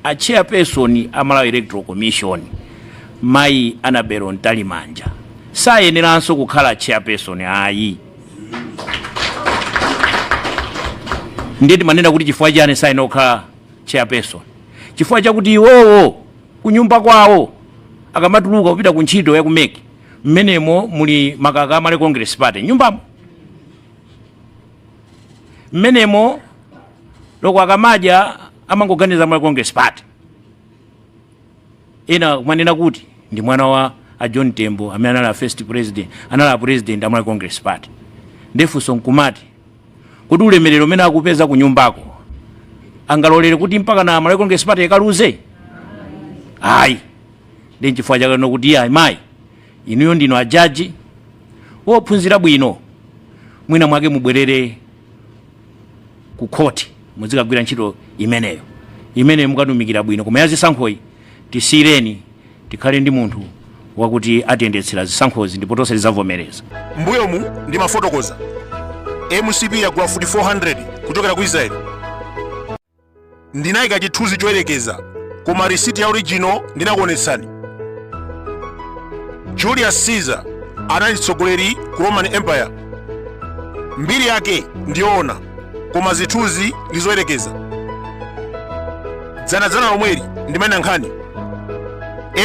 a chairperson Malawi Electoral Commission Mai Anabelo Ntalimanja sayeneranso kukhala chairperson ayi. Ndeti manena kuti chifukwa chani sayena kukhala chairperson? Chifukwa chakuti iwowo kunyumba kwawo akamatuluka kupita ku ntchito ya kumeki mmenemo muli makaka amale Congress Party nyumbamo. Mmenemo loko akamaja amangoganiza amale Congress Party. Ena kumanena kuti ndi mwana wa a John Tembo amene anali first president, anali president amale Congress Party. Ndefunso nkumati kuti ulemerero umene akupeza ku nyumbako angalolere kuti mpaka na amale Congress Party ikaluze? Ayi. Ndi chifukwa chake nokuti ayi mayi inuyo ndino ajaji wophunzira bwino mwina mwake mubwerere ku court muzikagwira ntchito imeneyo imene mukatumikira bwino koma yazisankhoyi tisireni tikhale ndi munthu wakuti atiyendetsera zisankhozi ndipo tonse tizavomereza. Mbuyomu ndi mafotokoza MCP yagula 4400 kuchokera ku Israel. Ndinayika chithunzi choyerekeza koma receipt ya original ndinakuonetsani. Julius Caesar anali mtsogoleri ku Roman Empire. Mbiri yake ndiyoona koma zithunzi ndizoyerekeza. Dzana lomweli ndimene nkhani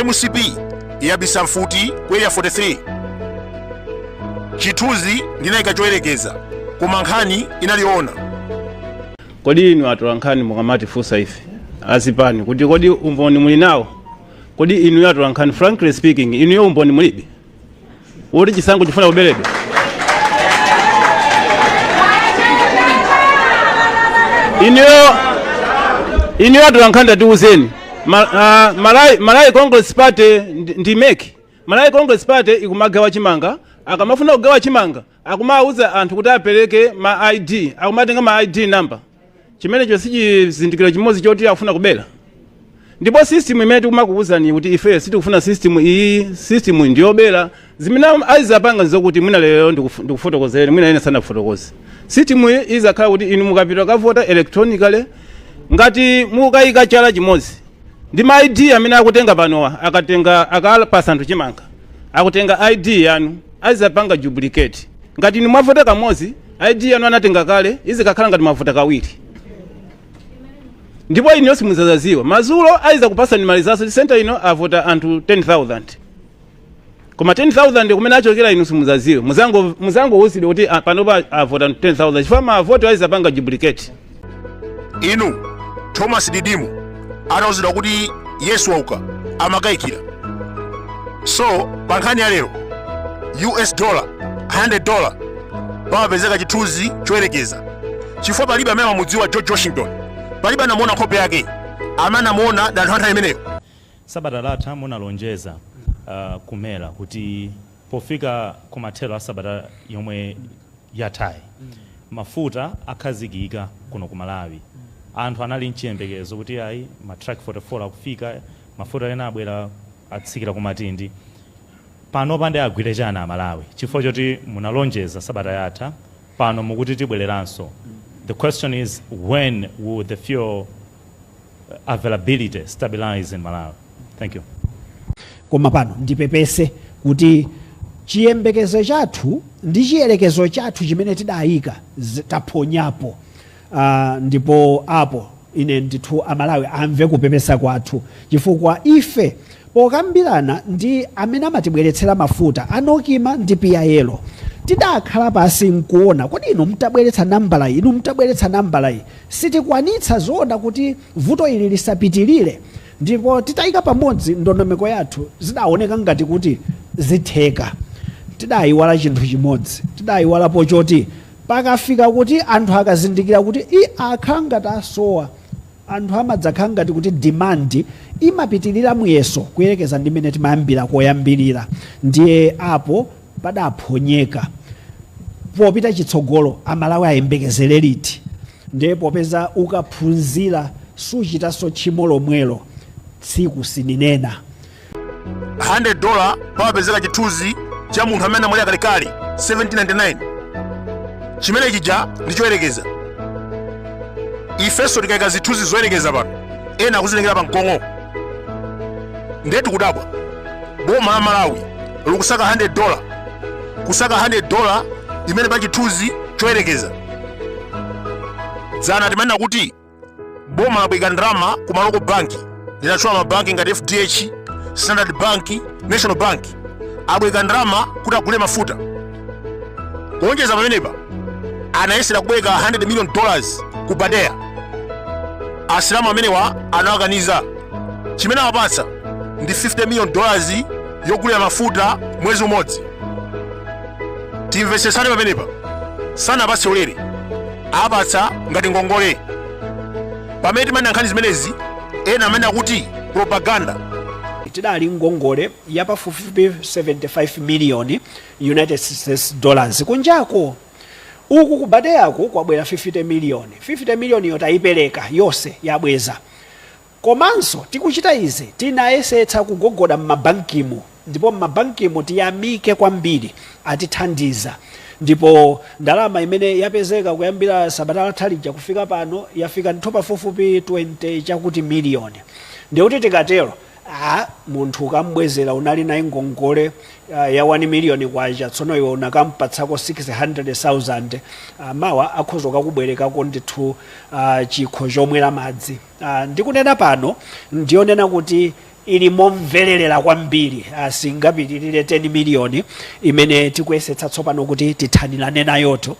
MCP yabisa mfuti ku area 43. Chithunzi ndinayika choyerekeza koma nkhani inaliona. Kodi inu atola nkhani mukamati fusa ife azipani kuti kodi umboni muli nawo? Kodi inu atola nkhani frankly speaking inu umboni mulibe? Uri chisango chifuna kuberedwa? Inu atola nkhani tatiuzeni. Malawi Congress Party ndimeki. Malawi Congress Party ikumagawa chimanga, akamafuna kugawa chimanga akumauza anthu kuti apereke ma ID, akumatenga ma ID number. Chimene chosichi zindikiro chimozi choti afuna kubela. Ndipo system imene tikumakuuzani kuti ife sitikufuna system iyi, system ndiyobela. Zimene azapanga zokuti mwina lero ndikufotokozere, mwina ine sana kufotokoza. System iyi izakhala kuti inu mukapita kavota electronically ngati mukayika chala chimozi. Ndi ma ID amene akutenga panowa, akapasa anthu chimanga. Akutenga ID yanu, azapanga duplicate. Ngati inu mwavota kamozi, ID yanu anatenga kale, izikakhala ngati mwavota kawiri. Ndipo ino simuzazaziwa. Mazulo aiza kupasa ni malizaso center ino avota anthu 10,000. Koma 10,000 kumene achokera ino simuzaziwa. Muzango uside kuti panopa avota 10,000. Chifama avoto aiza panga duplicate. Inu Thomas Didimu anauzidwa kuti Yesu wauka amakayikira. So pankhani ya lero US dollar $100 pamapezeka chithunzi choyerekeza. Chifukwa palibe amene amamudziwa George Washington. Palibe anamuona nkhope yake amene anamuona danthu imeneyo. Sabata latha munalonjeza kumela kuti pofika kumathero a sabata yomwe yathayi mafuta akhazikika kuno ku Malawi. Anthu anali nchiyembekezo kuti ayi ma track 44 akufika, mafuta ena abwera atsikira kumatindi. Pano pande agwire chana Malawi chifukwa choti munalonjeza sabata yatha, pano mukuti tibwereranso. The question is, when will the fuel availability stabilize in Malawi? Thank you. Koma pano ndipepese kuti chiyembekezo chathu ndi chiyerekezo chathu chimene tidayika taphonyapo. Ndipo apo ine ndithu Amalawi amve kupepesa kwathu chifukwa ife pokambirana ndi amene amatibweretsera mafuta anokima ndi piyayelo tidakhala pasi nkuona kodi inu mtabweretsa nambala iyi, inu mtabweretsa nambala iyi, sitikwanitsa zoona kuti vuto ili lisapitilire. Ndipo titayika pamodzi ndondomeko yathu zidaoneka ngati kuti zitheka. Tidayiwala chinthu chimodzi, tidayiwalapo choti pakafika kuti anthu akazindikira kuti akhala ngati asowa, anthu amadzakhala ngati kuti demand imapitilira muyeso kuyerekeza ndi mmene timayambira koyambirira. Ndiye apo padaphonyeka. Popita chitsogolo Amalawi ayembekezere liti. Ndiye popeza ukaphunzira suchitaso tchimo lomwelo tsiku sininena. $100 pamapezeka chithunzi cha munthu amene amwalira kalekale 1799. Chimene chija ndi choyerekeza. Ifenso tikayika zithunzi zoyerekeza pano ena akuzitengera pa mkongo. Ndetu kudabwa boma la Malawi likusaka $100 kusaka $100 imene pa chithunzi choyerekeza. Dzana timanena kuti boma labweka ndalama ku maloko banki linatchula mabanki ngati FDH, Standard Bank, National Bank abweka ndalama kuti agule mafuta. Kuonjeza pamenepa anayesera kubweka $100 million ku Badea. Asilamu amenewa anawakaniza. Chimene awapatsa ndi $50 million yogulira mafuta mwezi umodzi. Timvetsesane pamenepa, sanapatse ulere, apatsa ngati ngongole. Pamene timanena nkhani zimenezi, ena amanena kuti propaganda. Tidali ngongole ya pafupifupi 75 million United States dollars. Kunjako uku ku Badeako kwabwera 50 million. 50 million yotayipereka yonse yabweza. Komanso tikuchita izi tinayesetsa kugogoda m'mabankimo, ndipo m'mabankimo tiyamike kwambiri atithandiza. Ndipo ndalama imene yapezeka kuyambira sabata lathalija kufika pano yafika nthopa pafupifupi 20 chakuti million. Ndikuti tikatero munthu ukambwezera unali naye ngongole ya 1 million kwacha, tsono iwe unakampatsako 600,000 mawa akhoza kukubwerekako ndithu chikho chomwera madzi. Ndikunena pano ndionena kuti ili momvelelera kwambiri, singapitirire 10 million imene tikuyesetsa tsopano kuti tithanirane nayoto.